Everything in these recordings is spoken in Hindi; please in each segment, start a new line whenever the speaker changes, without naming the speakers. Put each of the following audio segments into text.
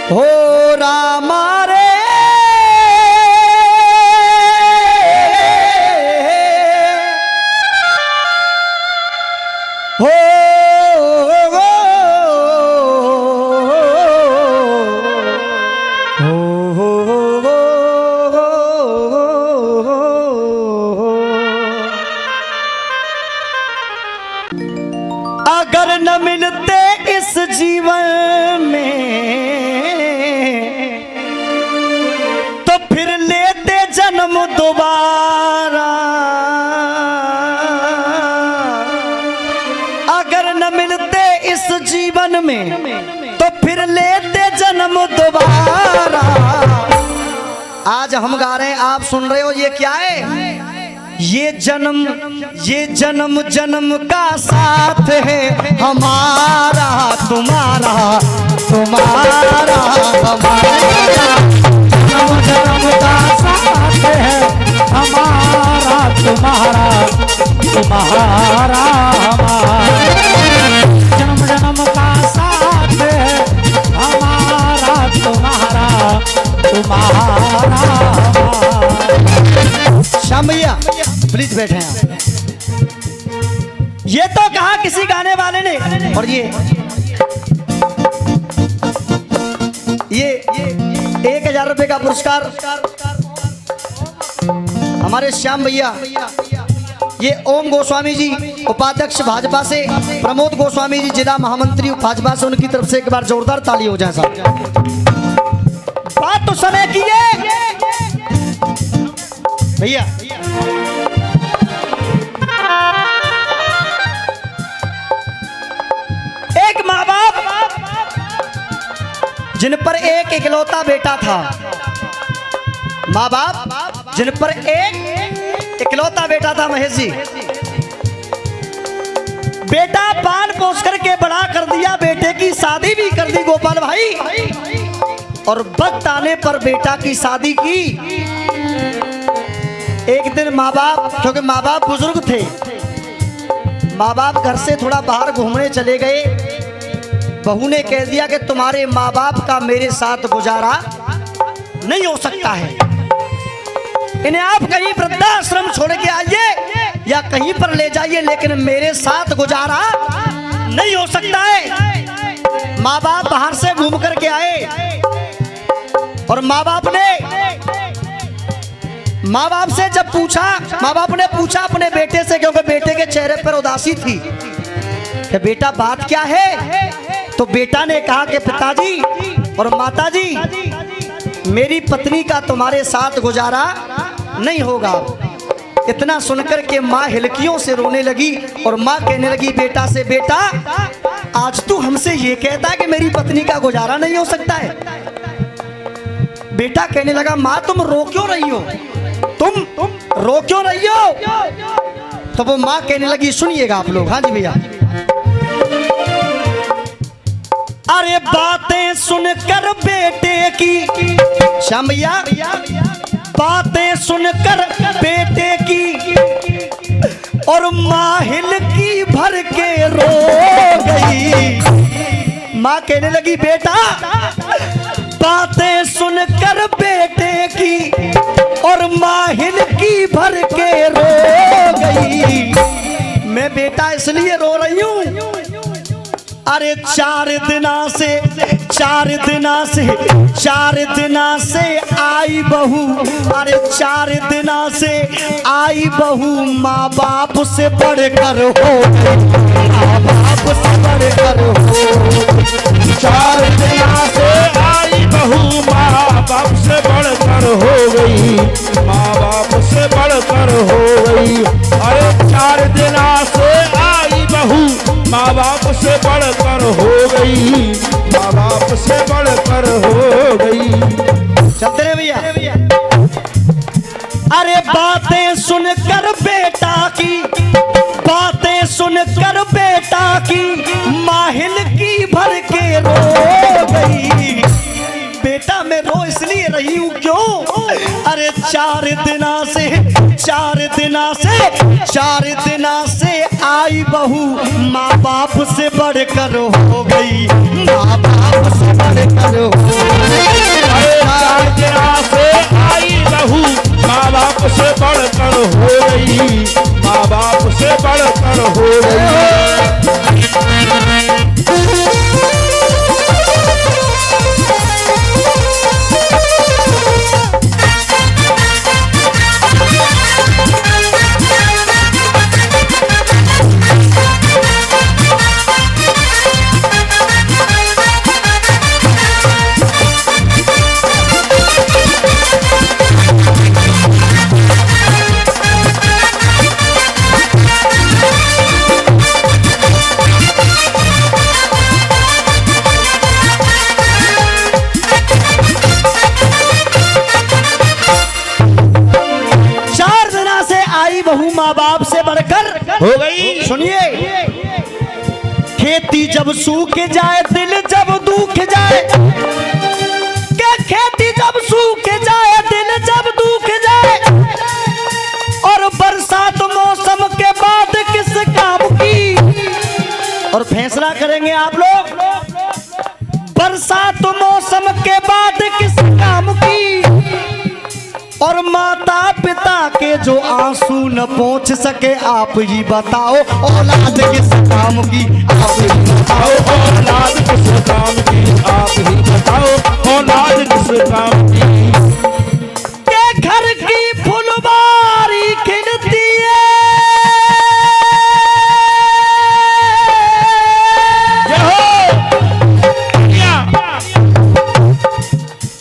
हो रामा रे हो अगर न मिलते इस जीवन में तो फिर लेते जन्म दोबारा। अगर न मिलते इस जीवन में तो फिर लेते जन्म दोबारा। आज हम गा रहे हैं, आप सुन रहे हो, ये क्या है? ये जन्म जन्म का साथ है हमारा तुम्हारा तुम्हारा हमारा।
जन्म जन्म का साथ है हमारा तुम्हारा तुम्हारा हमारा। जन्म जन्म का साथ है हमारा तुम्हारा तुम्हारा हमारा।
श्याम भैया प्लीज बैठे हैं आप। ये तो कहा किसी गाने वाले ने, और ये 1000 रुपए का पुरस्कार हमारे श्याम भैया, ये ओम गोस्वामी जी उपाध्यक्ष भाजपा से, प्रमोद गोस्वामी जी जिला महामंत्री भाजपा से, उनकी तरफ से एक बार जोरदार ताली हो जाए साहब। बात तो समय की है भैया। एक माँ बाप जिन पर एक इकलौता बेटा था, माँ बाप जिन पर एक इकलौता बेटा था महेश जी, बेटा पाल पोस करके बड़ा कर दिया, बेटे की शादी भी कर दी गोपाल भाई, और वक्त आने पर बेटा की शादी की। एक दिन माँ बाप, क्योंकि माँ बाप बुजुर्ग थे, माँ बाप घर से थोड़ा बाहर घूमने चले गए। बहू ने कह दिया कि तुम्हारे माँ बाप का मेरे साथ गुजारा नहीं हो सकता है, इन्हें आप कहीं वृद्धाश्रम छोड़ के आइए या कहीं पर ले जाइए, लेकिन मेरे साथ गुजारा नहीं हो सकता है। माँ बाप बाहर से घूम करके आए और माँ बाप से जब पूछा, माँ बाप ने पूछा अपने बेटे से, क्योंकि बेटे के चेहरे पर उदासी थी, कि बेटा बात क्या है? तो बेटा ने कहा कि पिताजी और माताजी, मेरी पत्नी का तुम्हारे साथ गुजारा नहीं होगा। इतना सुनकर के माँ हिलकियों से रोने लगी और माँ कहने लगी बेटा से, बेटा आज तू हमसे ये कहता है कि मेरी पत्नी का गुजारा नहीं हो सकता है? बेटा कहने लगा माँ तुम रो क्यों रही हो, तुम रो क्यों रही हो? तो वो माँ कहने लगी, सुनिएगा आप लोग। हाँ जी भैया। अरे बातें सुनकर बेटे की, श्याम भैया, बातें सुनकर बेटे की और माँ हिलकी भर के रो गई। माँ कहने लगी बेटा बातें सुनकर बेटे की और माँ हिलकी भर के रो गई। मैं बेटा इसलिए रो रही हूँ, अरे 4 दिना से आई बहू, अरे 4 दिना से आई बहू, माँ बाप से बढ़कर हो, माँ बाप से बढ़कर हो।
4 दिना से आई बहू, माँ बाप से बढ़कर हो गई, माँ बाप से बढ़कर हो गई। अरे 4 दिना से आई बहू, माँ बाप से बढ़कर हो गई, माँ बाप से बढ़कर हो गई।
चलते रहे भैया। अरे बातें सुनकर बेटा की, बातें सुनकर बेटा की, माहिल की भर के रो गई। बेटा मैं रो इसलिए रही हूँ क्यों? अरे 4 दिना से आई बहू, माँ बाप से बढ़कर हो गई, माँ बाप से बढ़कर हो बहू माँ बाप से बढ़कर
हो गई।
सुनिए, खेती जब सूख जाए, दिल जब दुख जाए, क्या खेती जब सूख जाए, दिल जब दुख जाए, और बरसात मौसम के बाद किस काम की। और फैसला करेंगे आप लोग, बरसात मौसम के बाद किस काम की। और माता पिता के जो आंसू न पहुंच सके, आप ही बताओ औलाद किस काम की। आप ही बताओ
औलाद किस काम की, आप ही बताओ औलाद किस काम की।
के घर की फुलवारी खिलती है,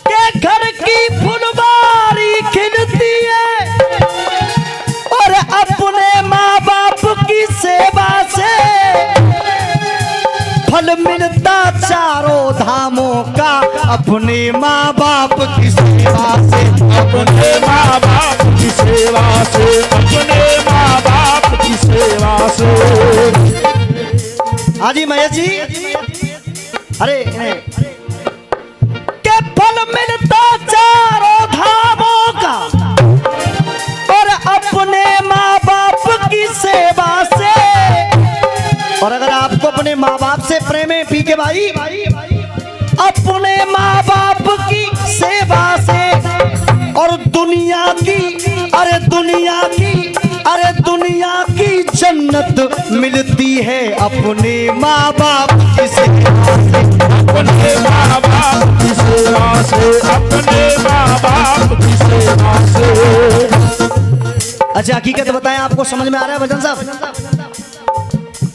के घर की फुलवारी खिलती है, और अपने माँ बाप की सेवा से फल मिलता चारों धामों का। अपने माँ बाप की सेवा से,
अपने माँ बाप की सेवा से, अपने माँ बाप की सेवा से।
हाजी महेश जी, अरे के फल मिलता चारों धामों का, और अपने माँ बाप की सेवा से। और अगर आपको अपने माँ बाप से प्रेम है पी के भाई, अपने माँ बाप की सेवा से, और दुनिया की, अरे दुनिया की, अरे दुनिया की जन्नत मिलती है अपने माँ बाप की सेवा से।
अपने माँ बाप की सेवा से, अपने माँ बाप की सेवा से।
अच्छा हकीकत बताएं, आपको समझ में आ रहा है भजन साहब?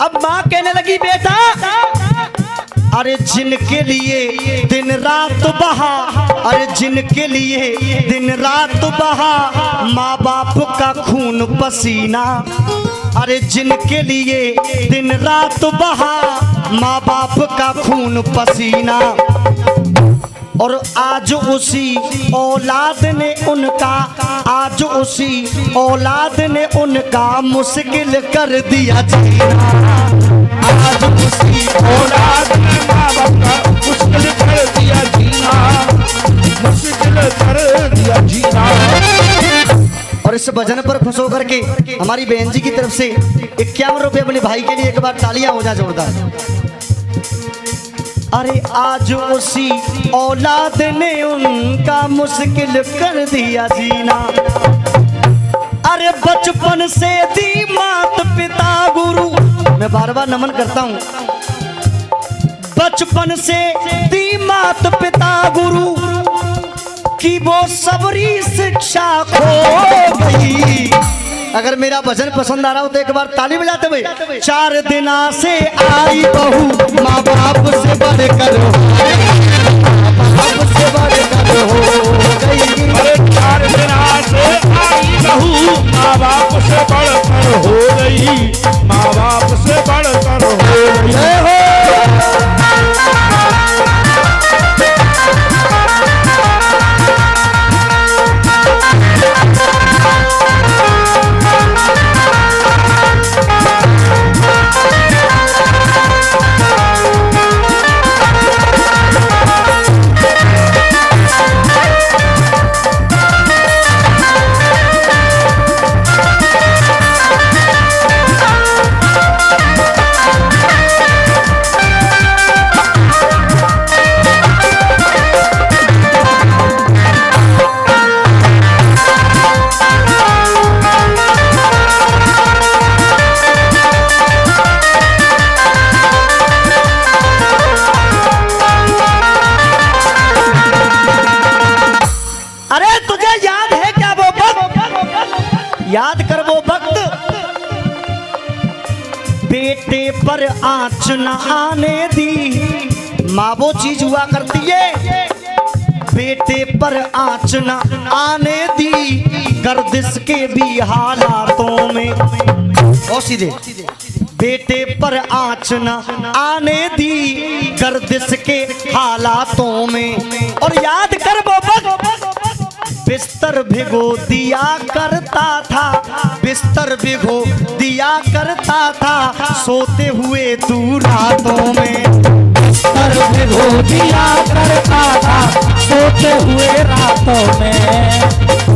अब माँ कहने लगी, बेटा अरे जिनके लिए दिन रात बहा, अरे जिनके लिए दिन रात बहा माँ बाप का खून पसीना, अरे जिनके लिए दिन रात बहा माँ बाप का खून पसीना, और आज उसी औलाद ने उनका, आज उसी औलाद ने उनका मुश्किल कर दिया जीना। आज उसी
औलाद ने माँ बाप का मुश्किल कर दिया जीना, मुश्किल कर दिया जीना।
और इस भजन पर खुश होकर के हमारी बहन जी की तरफ से 51 रुपए अपने भाई के लिए एक बार तालियां हो जा जोरदार। अरे आज उसी औलाद ने उनका मुश्किल कर दिया जीना, अरे बचपन से दी मात पिता गुरु, मैं बार बार नमन करता हूँ, बचपन से दी मात पिता गुरु की वो सबरी शिक्षा खो गई। अगर मेरा भजन पसंद आ रहा हो तो एक बार ताली बजाते हुए। 4 दिन से आई बहू माँ बाप से बढ़कर हो, बाप से बढ़कर हो गई।
अरे 4 दिन से आई बहू माँ बाप से बढ़कर हो गई, माँ बाप से बढ़कर हो गई।
याद कर वो वक्त, बेटे पर आंच न आने दी, माँ वो चीज हुआ करती है, बेटे पर आंच न आने दी, गर्दिश के भी हालातों में, और सीधे बेटे पर आंच न आने दी, गर्दिश के हालातों में। और याद कर वो वक्त बिस्तर भिगो दिया करता था, बिस्तर भिगो दिया करता था, सोते हुए तू रातों में।
बिस्तर भिगो दिया करता था, सोते हुए रातों में।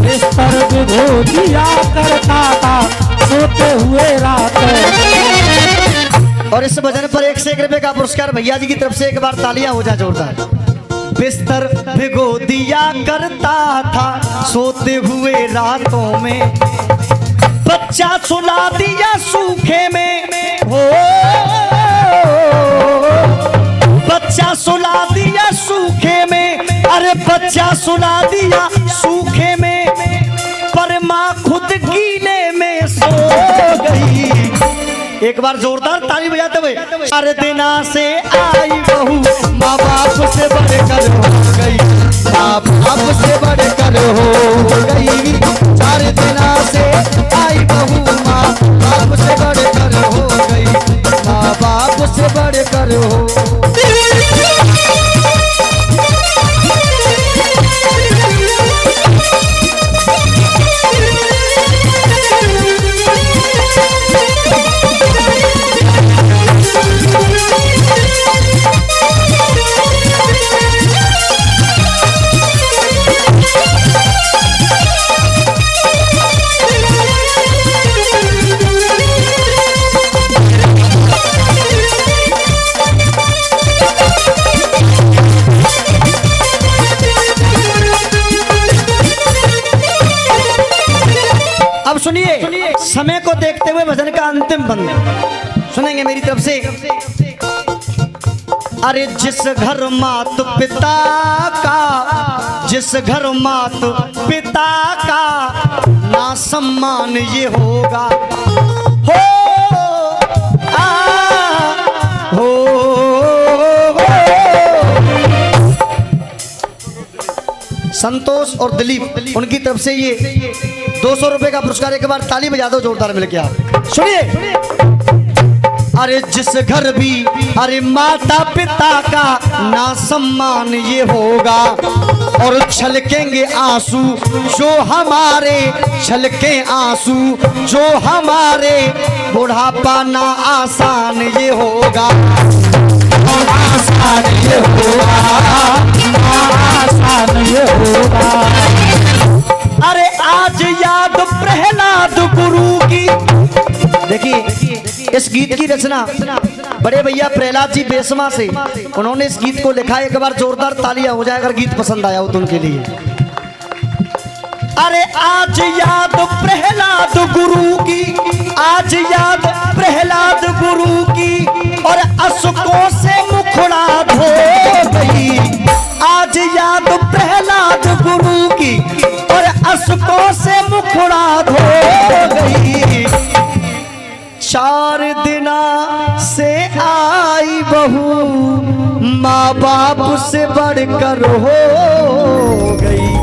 बिस्तर भिगो दिया करता था, सोते हुए रातों में।
और इस भजन पर 1 से 1 रुपए का पुरस्कार भैया जी की तरफ से एक बार तालियां हो जा जोरदार। बिस्तर भिगो दिया करता था, सोते हुए रातों में, बच्चा सुला दिया सूखे में, हो बच्चा सुला दिया सूखे में, अरे बच्चा सुला दिया सूखे में, पर माँ खुद गीले में सो गई। एक बार जोरदार ताली बजाते हुए। 4 दिना से आई बहू, माँ बाप से बढ़कर हो गई, माँ बाप से बढ़कर हो गई। 4 दिना से आई बहू, माँ बाप से बढ़कर हो गई, माँ बाप से बढ़कर हो। अब सुनिए, समय को देखते हुए भजन का अंतिम बंद सुनेंगे मेरी तरफ से। अरे जिस घर मात पिता का, जिस घर मात पिता का ना सम्मान ये होगा, हो हो, संतोष और दिलीप उनकी तरफ से ये 200 रुपए का पुरस्कार। एक बार ताली बजा दो जोरदार मिलके आप। सुनिए, अरे जिस घर भी अरे माता पिता का ना सम्मान ये होगा, और छलकेंगे आंसू जो हमारे, छलके आंसू जो हमारे, बुढ़ापा ना आसान ये होगा,
आसान ये होगा, आसान ये होगा।
अरे आज याद प्रहलाद गुरु की। देखिए इस गीत की रचना बड़े भैया प्रहलाद जी बेसमा से उन्होंने इस गीत को लिखा है। एक बार जोरदार तालियां हो जाए अगर गीत पसंद आया हो तो उनके लिए। अरे आज याद प्रहलाद गुरु की, आज याद प्रहलाद गुरु की, और अशोकों से मुखड़ा धो गई। आज याद प्रहलाद गुरु की, और अशोकों से मुखड़ा धो गई। 4 दिना से आई बहू, माँ बाप से बढ़कर हो गई।